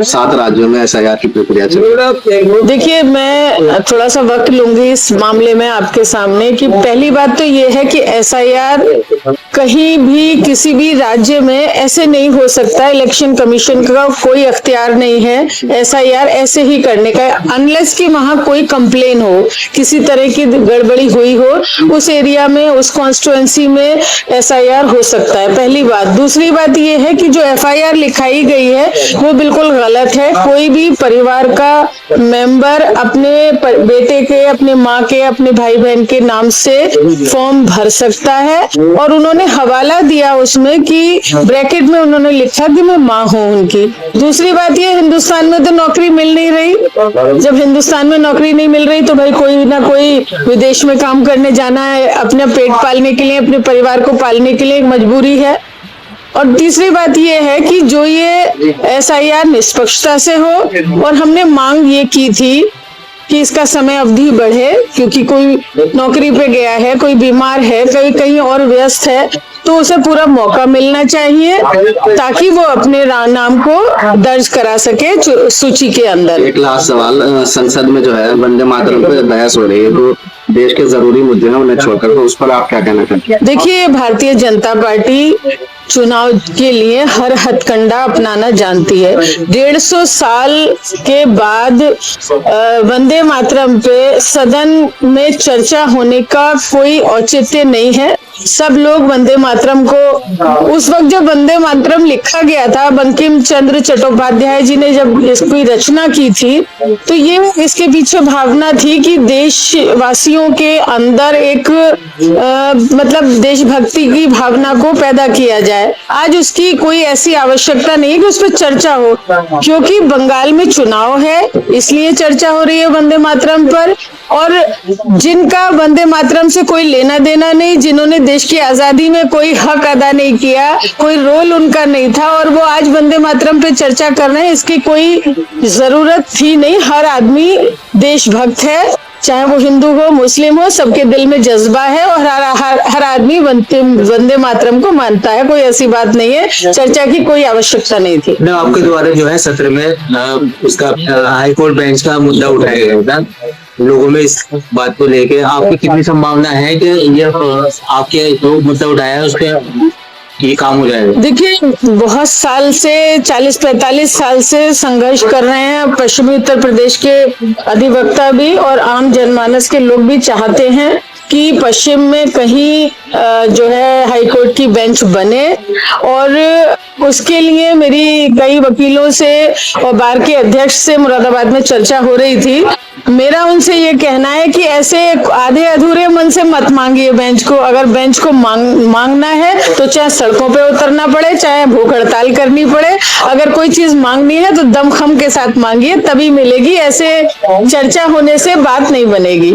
7 राज्यों में SIR की प्रक्रिया चल रही है। देखिए, मैं थोड़ा सा वक्त लूंगी इस मामले में आपके सामने कि पहली बात तो ये है कि SIR कहीं भी किसी भी राज्य में ऐसे नहीं हो सकता। इलेक्शन कमीशन का कोई अख्तियार नहीं है SIR ऐसे ही करने का, अनलेस कि वहां कोई कंप्लेन हो, किसी तरह की गड़बड़ी हुई हो उस एरिया में, उस कॉन्स्टिट्यूएंसी में SIR हो सकता है। पहली बात। दूसरी बात ये है कि जो FIR लिखाई गई है वो बिल्कुल गलत है। कोई भी परिवार का मेंबर अपने बेटे के, अपने माँ के, अपने भाई बहन के नाम से फॉर्म भर सकता है, और उन्होंने हवाला दिया उसमें कि ब्रैकेट में उन्होंने लिखा कि मैं माँ हूँ उनकी। दूसरी बात ये, हिंदुस्तान में तो नौकरी मिल नहीं रही। जब हिंदुस्तान में नौकरी नहीं मिल रही तो भाई कोई ना कोई विदेश में काम करने जाना है, अपना पेट पालने के लिए, अपने परिवार को पालने के लिए, एक मजबूरी है। और तीसरी बात ये है कि जो ये SIR निष्पक्षता से हो, और हमने मांग ये की थी कि इसका समय अवधि बढ़े, क्योंकि कोई नौकरी पे गया है, कोई बीमार है, कोई कहीं और व्यस्त है, तो उसे पूरा मौका मिलना चाहिए ताकि वो अपने नाम को दर्ज करा सके सूची के अंदर। एक लास्ट सवाल, संसद में जो है वंदे मातरम पे बहस हो रही है, तो देश के जरूरी मुद्दे हैं उन्हें छोड़कर, तो उस पर आप क्या कहना चाहते हैं? देखिए, भारतीय जनता पार्टी चुनाव के लिए हर हथकंडा अपनाना जानती है। 150 साल के बाद वंदे मातरम पे सदन में चर्चा होने का कोई औचित्य नहीं है। सब लोग वंदे मातरम को, उस वक्त जब वंदे मातरम लिखा गया था, बंकिम चंद्र चट्टोपाध्याय जी ने जब इसकी रचना की थी, तो ये इसके पीछे भावना थी कि देशवासियों के अंदर एक मतलब देशभक्ति की भावना को पैदा किया जाए। आज उसकी कोई ऐसी आवश्यकता नहीं है कि उस पर चर्चा हो, क्योंकि बंगाल में चुनाव है इसलिए चर्चा हो रही है वंदे मातरम पर। और जिनका वंदे मातरम से कोई लेना देना नहीं, जिन्होंने देश की आजादी में कोई हक अदा नहीं किया, कोई रोल उनका नहीं था, और वो आज वंदे मातरम पे चर्चा कर रहे हैं, इसकी कोई जरूरत थी नहीं। हर आदमी देशभक्त है, चाहे वो हिंदू हो, मुस्लिम हो, सबके दिल में जज्बा है, और हर आदमी वंदे मातरम को मानता है। कोई ऐसी बात नहीं है, चर्चा की कोई आवश्यकता नहीं थी। आपके द्वारा जो है सत्र में उसका हाईकोर्ट बेंच का मुद्दा उठाया गया था, लोगों में इस बात को लेके आपकी कितनी संभावना है कि ये आपके जो मुद्दा उठाया है उस पर ये काम हो जाएगा? देखिए, बहुत साल से 40-45 साल से संघर्ष कर रहे हैं पश्चिमी उत्तर प्रदेश के अधिवक्ता भी, और आम जनमानस के लोग भी चाहते हैं कि पश्चिम में कहीं जो है हाईकोर्ट की बेंच बने, और उसके लिए मेरी कई वकीलों से और बार के अध्यक्ष से मुरादाबाद में चर्चा हो रही थी। मेरा उनसे ये कहना है कि ऐसे आधे अधूरे मन से मत मांगिए बेंच को। अगर बेंच को मांगना है तो चाहे सड़कों पे उतरना पड़े, चाहे भूख हड़ताल करनी पड़े, अगर कोई चीज मांगनी है तो दमखम के साथ मांगिए, तभी मिलेगी। ऐसे चर्चा होने से बात नहीं बनेगी।